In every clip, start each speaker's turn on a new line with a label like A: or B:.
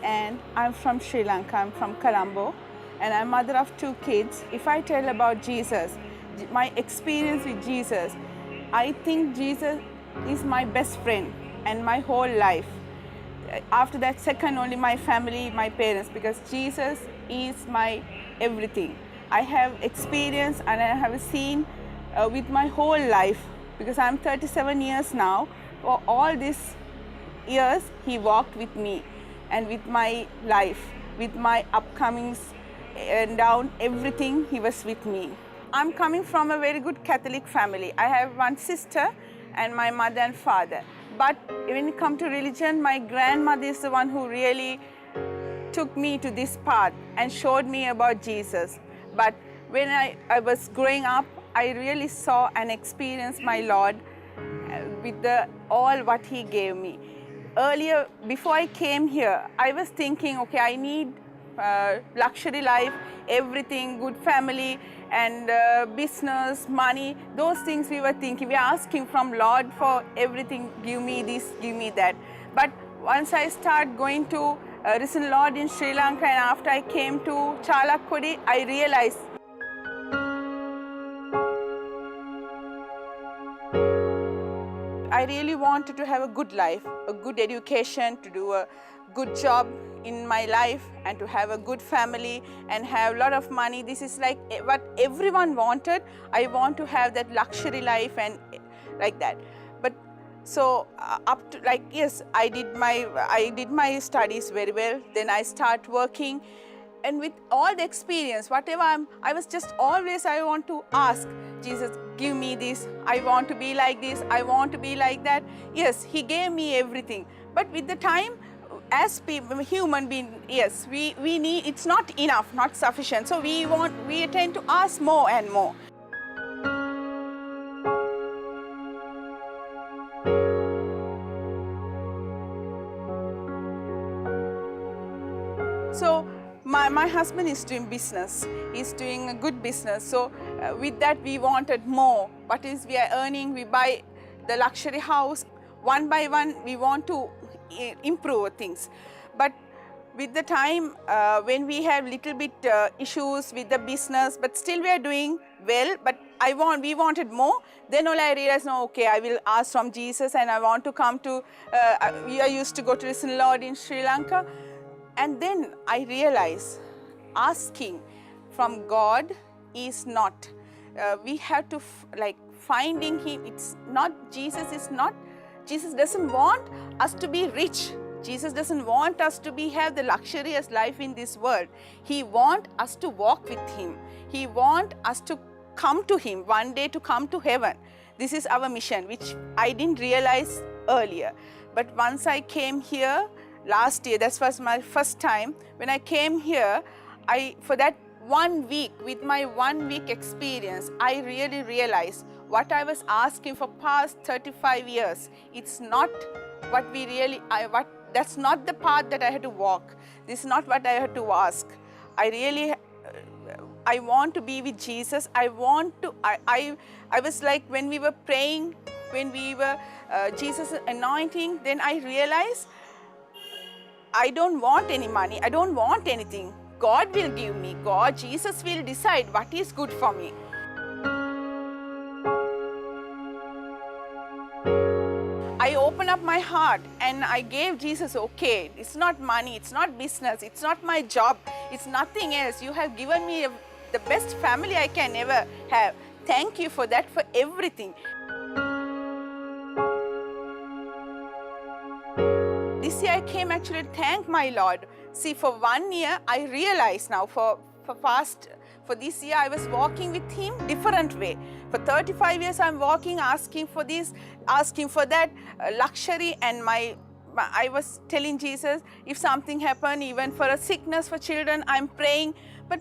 A: and I'm from Sri Lanka. I'm from Colombo, and I'm mother of 2 kids. If I tell about Jesus, my experience with Jesus, I think Jesus is my best friend and my whole life. After that, second only my family, my parents, because Jesus is my everything. I have experience and I have seen with my whole life, because I'm 37 years now. For all these years, he walked with me and with my life, with my upcomings and down, everything, he was with me. I'm coming from a very good Catholic family. I have one sister and my mother and father. But when it comes to religion, my grandmother is the one who really took me to this path and showed me about Jesus. But when I was growing up, I really saw and experienced my Lord with all what he gave me. Earlier, before I came here, I was thinking, okay, I need luxury life, everything, good family, and business, money, those things we were thinking. We are asking from Lord for everything, give me this, give me that. But once I start going to Risen Lord in Sri Lanka, and after I came to Chalakkodi, I realized I really wanted to have a good life, a good education, to do a good job in my life, and to have a good family and have a lot of money. This is like what everyone wanted. I want to have that luxury life and like that. But so up to, like, yes, I did my studies very well. Then I start working, and with all the experience, whatever I was just always, I want to ask Jesus, give me this, I want to be like this, I want to be like that. Yes, he gave me everything. But with the time, as people, human being, yes, we need, it's not enough, not sufficient. So we tend to ask more and more. So my husband is doing business. He's doing a good business. So with that, we wanted more. What is we are earning, we buy the luxury house. One by one, we want to improve things. But with the time, when we have little bit issues with the business, but still we are doing well, but we wanted more. Then only I realized, no, okay, I will ask from Jesus, and I want to come to, I used to go to Risen Lord in Sri Lanka. And then I realized asking from God is not, we have to finding him. It's not, Jesus doesn't want us to be rich. Jesus doesn't want us to have the luxurious life in this world. He wants us to walk with him. He wants us to come to him one day, to come to heaven. This is our mission, which I didn't realize earlier. But once I came here, last year, that was my first time. When I came here, for that 1 week, with my 1 week experience, I really realized what I was asking for past 35 years. It's not what we really, that's not the path that I had to walk. This is not what I had to ask. I want to be with Jesus. I was like, when we were praying, when we were Jesus anointing, then I realized I don't want any money. I don't want anything. God will give me. Jesus will decide what is good for me. I opened up my heart and I gave Jesus, okay, it's not money, it's not business, it's not my job, it's nothing else. You have given me the best family I can ever have. Thank you for that, for everything. This year I came actually to thank my Lord. See, for 1 year, I realized now, for this year, I was walking with him different way. For 35 years, I'm walking, asking for this, asking for that, luxury, and I was telling Jesus, if something happened, even for a sickness for children, I'm praying. But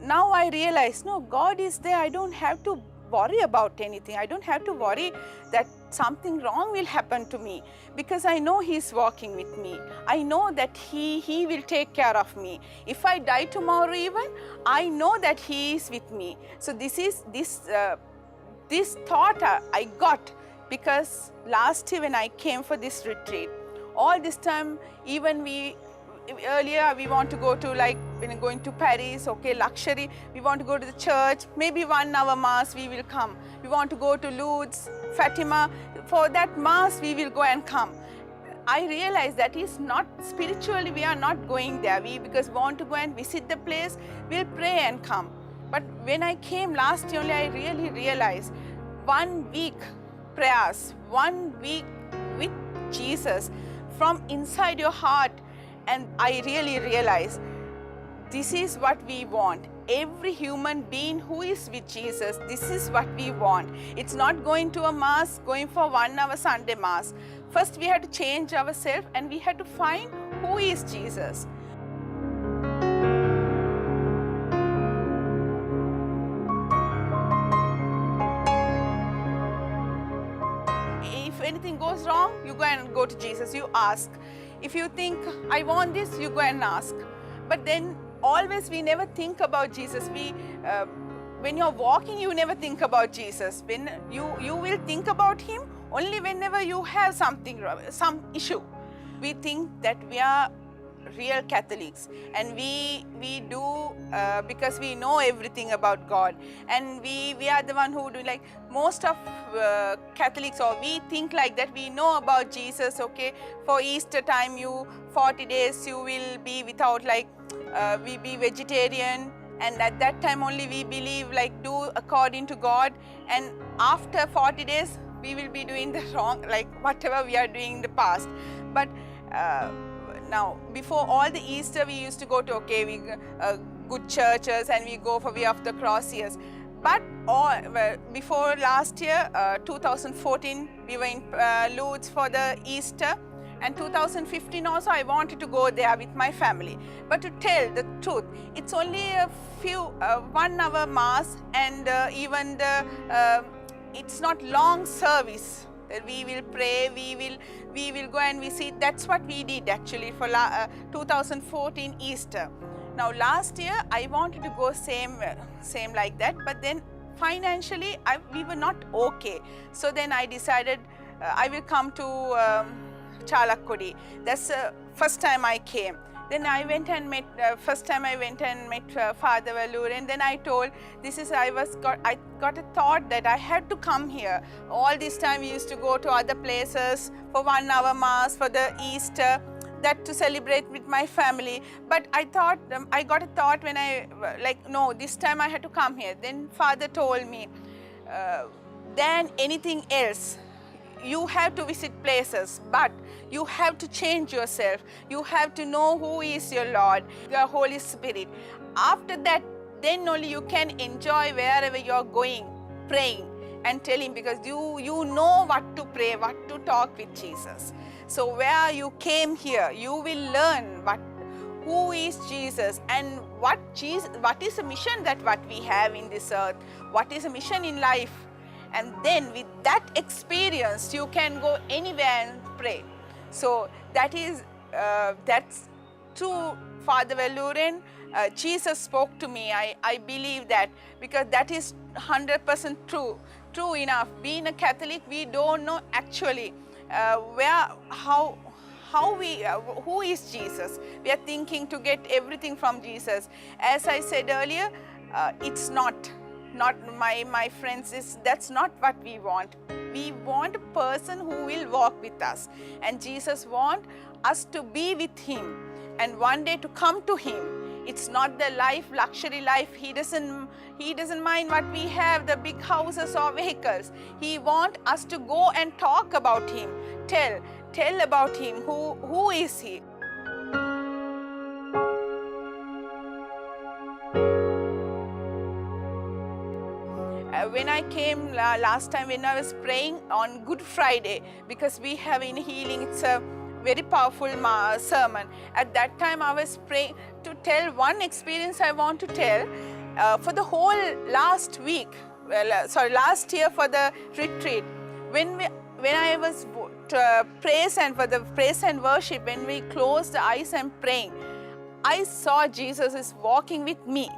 A: now I realize, no, God is there. I don't have to worry about anything. I don't have to worry that something wrong will happen to me, because I know he's walking with me. I know that he will take care of me. If I die tomorrow even, I know that he is with me. So this thought I got because last year when I came for this retreat, all this time, even earlier we want to go to, like, when going to Paris, okay, luxury. We want to go to the church, maybe 1 hour mass we will come. We want to go to Lourdes, Fatima. For that mass we will go and come. I realize that is not spiritually, we are not going there. Because we want to go and visit the place, we'll pray and come. But when I came last year only, I really realized 1 week prayers, 1 week with Jesus from inside your heart, and I really realized this is what we want. Every human being who is with Jesus, this is what we want. It's not going to a mass, going for 1 hour Sunday mass. First we had to change ourselves and we had to find who is Jesus. If anything goes wrong, you go and go to Jesus, you ask. If you think, I want this, you go and ask. But then always we never think about Jesus. When you're walking, you never think about Jesus. When you will think about him only whenever you have something, some issue. We think that we are real Catholics, and we do because we know everything about God, and we are the one who do, like most of Catholics, or we think like that we know about Jesus. Okay, for Easter time, 40 days you will be without, like we be vegetarian, and at that time only we believe, like, do according to God, and after 40 days we will be doing the wrong, like whatever we are doing in the past. But now, before all the Easter, we used to go to good churches, and we go for Way of the Cross years. But before last year, 2014, we were in Lourdes for the Easter, and 2015 also I wanted to go there with my family. But to tell the truth, it's only a few 1 hour mass, and even it's not long service. We will pray, we will go and visit. That's what we did actually for 2014 Easter. Now last year I wanted to go same like that, but then financially we were not okay. So then I decided I will come to Chalakkodi. That's the first time I came. Then I went and met, first time I went and met Father Vallur, and then I told, I got a thought that I had to come here. All this time we used to go to other places for 1 hour mass, for the Easter, that to celebrate with my family. But I thought, I got a thought when no, this time I had to come here. Then Father told me, than anything else, you have to visit places, but you have to change yourself. You have to know who is your Lord, your Holy Spirit. After that, then only you can enjoy wherever you're going, praying and telling, because you know what to pray, what to talk with Jesus. So where you came here, you will learn who is Jesus, and what is the mission that what we have in this earth, what is a mission in life. And then with that experience, you can go anywhere and pray. So that's true, Father Vallurian. Jesus spoke to me. I believe that, because that is 100% true enough. Being a Catholic, we don't know actually who is Jesus. We are thinking to get everything from Jesus. As I said earlier, it's not my friends, that's not what we want. We want a person who will walk with us, and Jesus wants us to be with him and one day to come to him. It's not the luxury life. He doesn't mind what we have, the big houses or vehicles. He wants us to go and talk about him, tell about him, who is he. When I came last time, when I was praying on Good Friday, because we have in healing, it's a very powerful sermon. At that time I was praying to tell one experience I want to tell. For the whole last year for the retreat, when I was for the praise and worship, when we closed the eyes and praying, I saw Jesus is walking with me.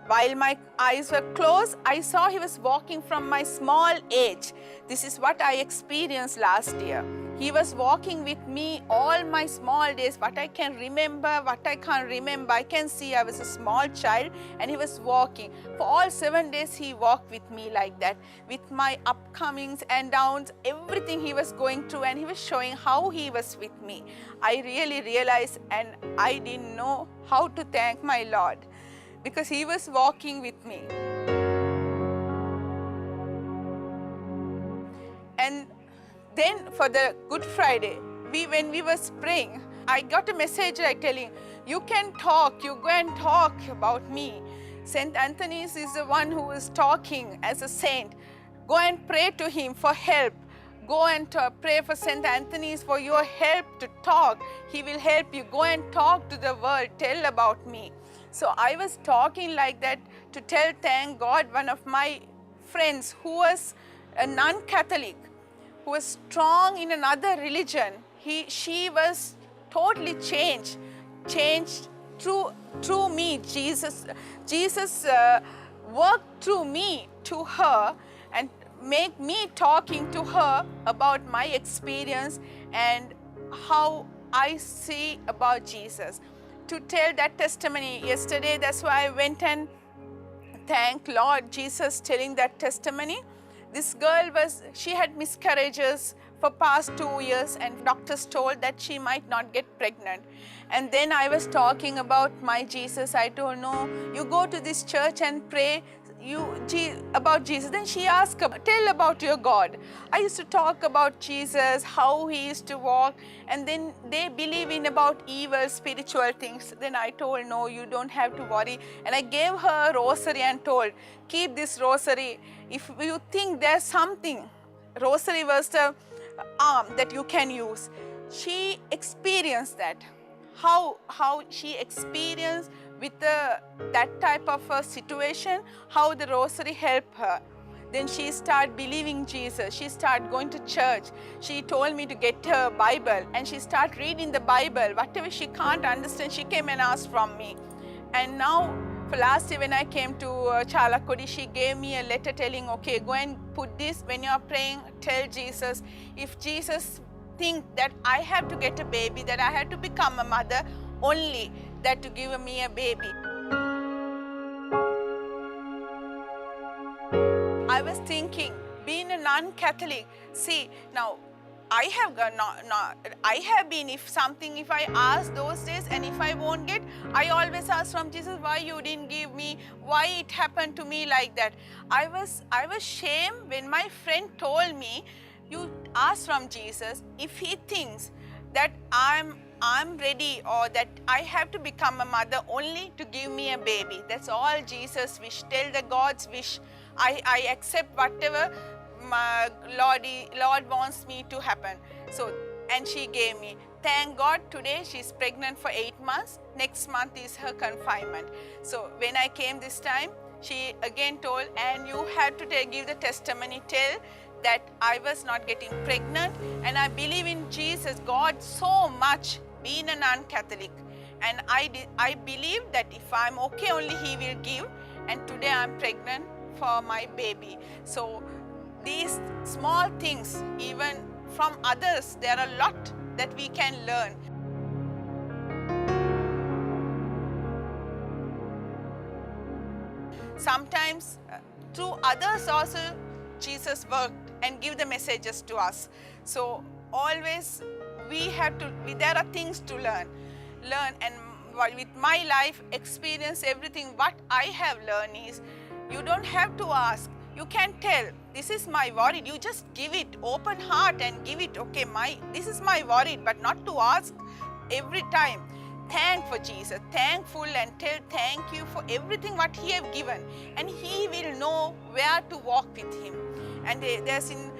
A: While my eyes were closed, I saw he was walking from my small age. This is what I experienced last year. He was walking with me all my small days, what I can remember, what I can't remember. I can see I was a small child and he was walking. For all 7 days he walked with me like that, with my upcomings and downs, everything he was going through, and he was showing how he was with me. I really realized, and I didn't know how to thank my Lord, because he was walking with me. And then for the Good Friday, when we were praying, I got a message like telling, you can talk, you go and talk about me. St. Anthony's is the one who is talking as a saint. Go and pray to him for help. Go and pray for St. Anthony's for your help to talk. He will help you. Go and talk to the world, tell about me. So I was talking like that to tell, thank God, one of my friends who was a non-Catholic, who was strong in another religion, she was totally changed through me. Jesus worked through me to her and make me talking to her about my experience and how I see about Jesus. To tell that testimony yesterday, that's why I went and thanked Lord Jesus, telling that testimony. This girl she had miscarriages for past 2 years, and doctors told that she might not get pregnant. And then I was talking about my Jesus. I told, no, you go to this church and pray about Jesus. Then she asked, tell about your God. I used to talk about Jesus, how he used to walk, and then they believe in about evil spiritual things. Then I told, no, you don't have to worry. And I gave her a rosary and told, keep this rosary. If you think there's something, rosary was the arm that you can use. She experienced that, how she experienced with that type of a situation, how the rosary helped her. Then she started believing Jesus. She started going to church. She told me to get her Bible, and she started reading the Bible. Whatever she can't understand, she came and asked from me. And now, for last year when I came to Chalakodi, she gave me a letter telling, okay, go and put this when you are praying, tell Jesus, if Jesus think that I have to get a baby, that I have to become a mother, only that to give me a baby. I was thinking, being a non-Catholic, see, now I have been, if I ask those days and if I won't get, I always ask from Jesus, why you didn't give me, why it happened to me like that. I was ashamed when my friend told me, you ask from Jesus, if he thinks that I'm ready, or that I have to become a mother only to give me a baby. That's all Jesus' wish. Tell the God's wish. I accept whatever my Lord wants me to happen. So, and she gave me. Thank God, today she's pregnant for 8 months. Next month is her confinement. So when I came this time, she again told, and you had to give the testimony, tell that I was not getting pregnant, and I believe in Jesus, God, so much, being a non-Catholic. And I believe that if I'm okay, only he will give. And today I'm pregnant for my baby. So these small things, even from others, there are a lot that we can learn. Sometimes through others also Jesus worked and give the messages to us. So always there are things to learn. And with my life experience, everything what I have learned is, you don't have to ask. You can tell, this is my worry. You just give it, open heart and give it. Okay, this is my worry, but not to ask every time. Thank for Jesus, thankful, and tell thank you for everything what he have given, and he will know where to walk with him. And there's in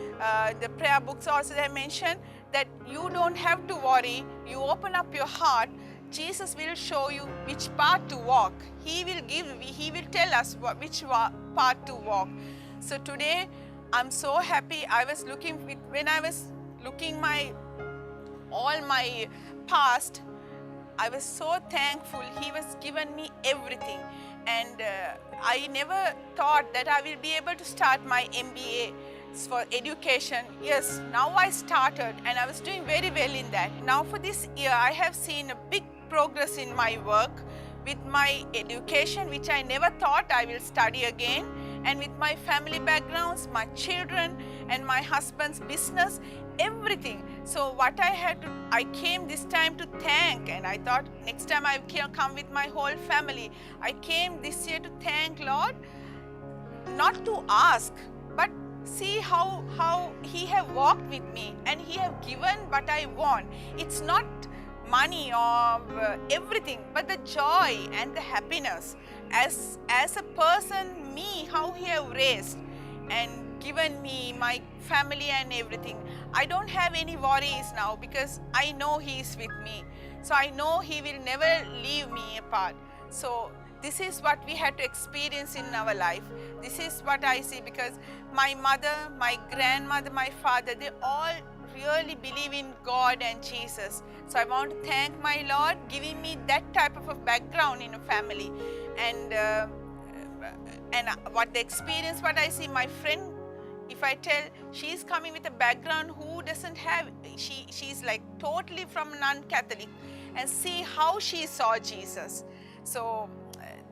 A: the prayer books also they mention that you don't have to worry. You open up your heart, Jesus will show you which path to walk. He will tell us which path to walk. So today I'm so happy. When I was looking all my past, I was so thankful. He was given me everything. And I never thought that I will be able to start my MBA for education. Yes, now I started and I was doing very well in that. Now for this year, I have seen a big progress in my work with my education, which I never thought I will study again, and with my family backgrounds, my children and my husband's business, everything. So what I came this time to thank, and I thought next time I can come with my whole family. I came this year to thank Lord, not to ask, but see how He have walked with me and He have given what I want. It's not money or everything, but the joy and the happiness as a person, me, how He have raised and given me my family and everything. I don't have any worries now because I know He is with me. So I know He will never leave me apart. So this is what we had to experience in our life. This is what I see, because my mother, my grandmother, my father, they all really believe in God and Jesus. So I want to thank my Lord giving me that type of a background in a family. And what the experience, what I see, my friend, if I tell, she's coming with a background who doesn't have, she's like totally from non-Catholic, and see how she saw Jesus. So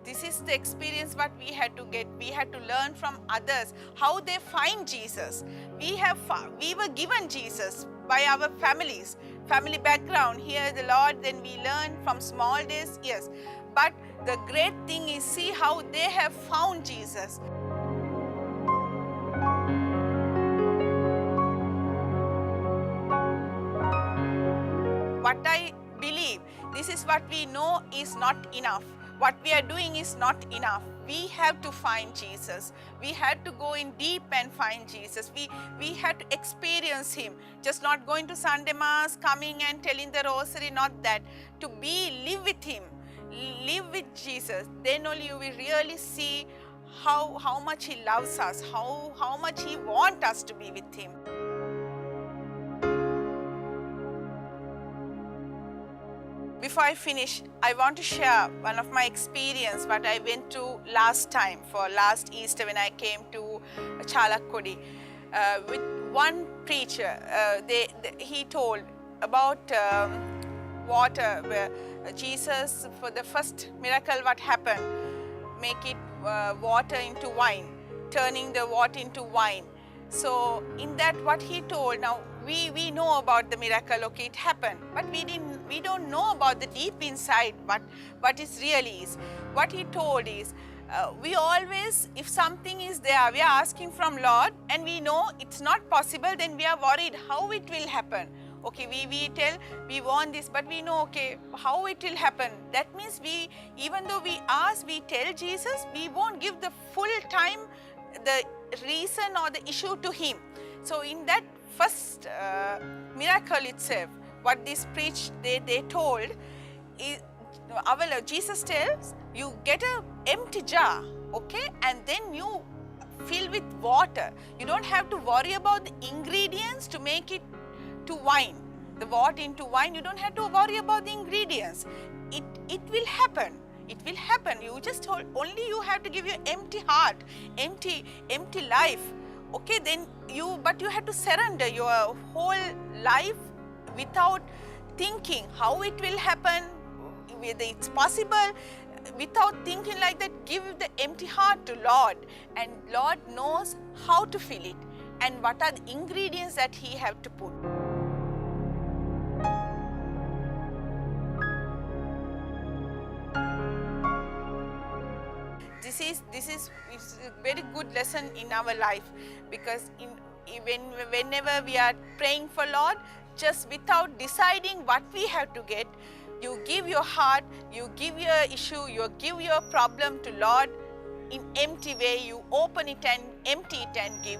A: this is the experience what we had to get. We had to learn from others how they find Jesus. We were given Jesus by our families, family background. Here the Lord, then we learn from small days, yes. But the great thing is see how they have found Jesus. What I believe, this is what we know is not enough. What we are doing is not enough. We have to find Jesus. We had to go in deep and find Jesus. We had to experience Him. Just not going to Sunday Mass, coming and telling the rosary, not that. To live with Him, live with Jesus. Then only you will really see how much He loves us, how much He wants us to be with Him. Before I finish, I want to share one of my experience what I went to last time, for last Easter when I came to Chalakkodi. With one preacher, he told about water, where Jesus, for the first miracle what happened, make it water into wine, turning the water into wine. So in that what he told, now we know about the miracle, okay, it happened, but we don't know about the deep inside what it really is. What he told is, we always, if something is there, we are asking from Lord and we know it's not possible, then we are worried how it will happen. Okay, we tell we want this, but we know, okay, how it will happen. That means even though we ask, we tell Jesus, we won't give the full time the reason or the issue to Him. So in that first miracle itself, what this preached, they told, is, our Lord Jesus tells, you get an empty jar, okay, and then you fill with water. You don't have to worry about the ingredients to make it to wine. The water into wine, you don't have to worry about the ingredients. It will happen. It will happen. You just only you have to give your empty heart, empty life. Okay, then but you have to surrender your whole life without thinking how it will happen, whether it's possible, without thinking like that. Give the empty heart to Lord, and Lord knows how to fill it and what are the ingredients that He have to put. This is a very good lesson in our life, because whenever we are praying for Lord, just without deciding what we have to get, you give your heart, you give your issue, you give your problem to Lord in empty way. You open it and empty it and give.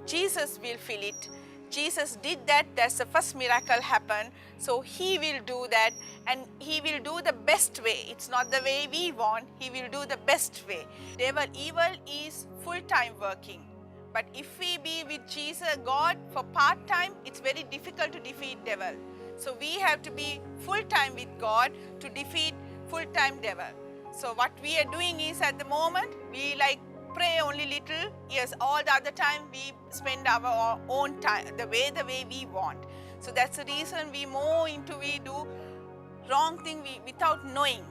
A: Jesus will fill it. Jesus did that. That's the first miracle happened. So He will do that, and He will do the best way. It's not the way we want. He will do the best way. Evil is full-time working. But if we be with Jesus, God, for part-time, it's very difficult to defeat devil. So we have to be full-time with God to defeat full-time devil. So what we are doing is, at the moment, we like pray only little, yes, all the other time we spend our own time the way we want. So that's the reason we do wrong thing without knowing,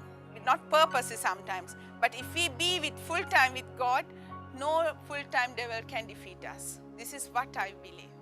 A: not purposely sometimes. But if we be with full time with God, no full time devil can defeat us. This is what I believe.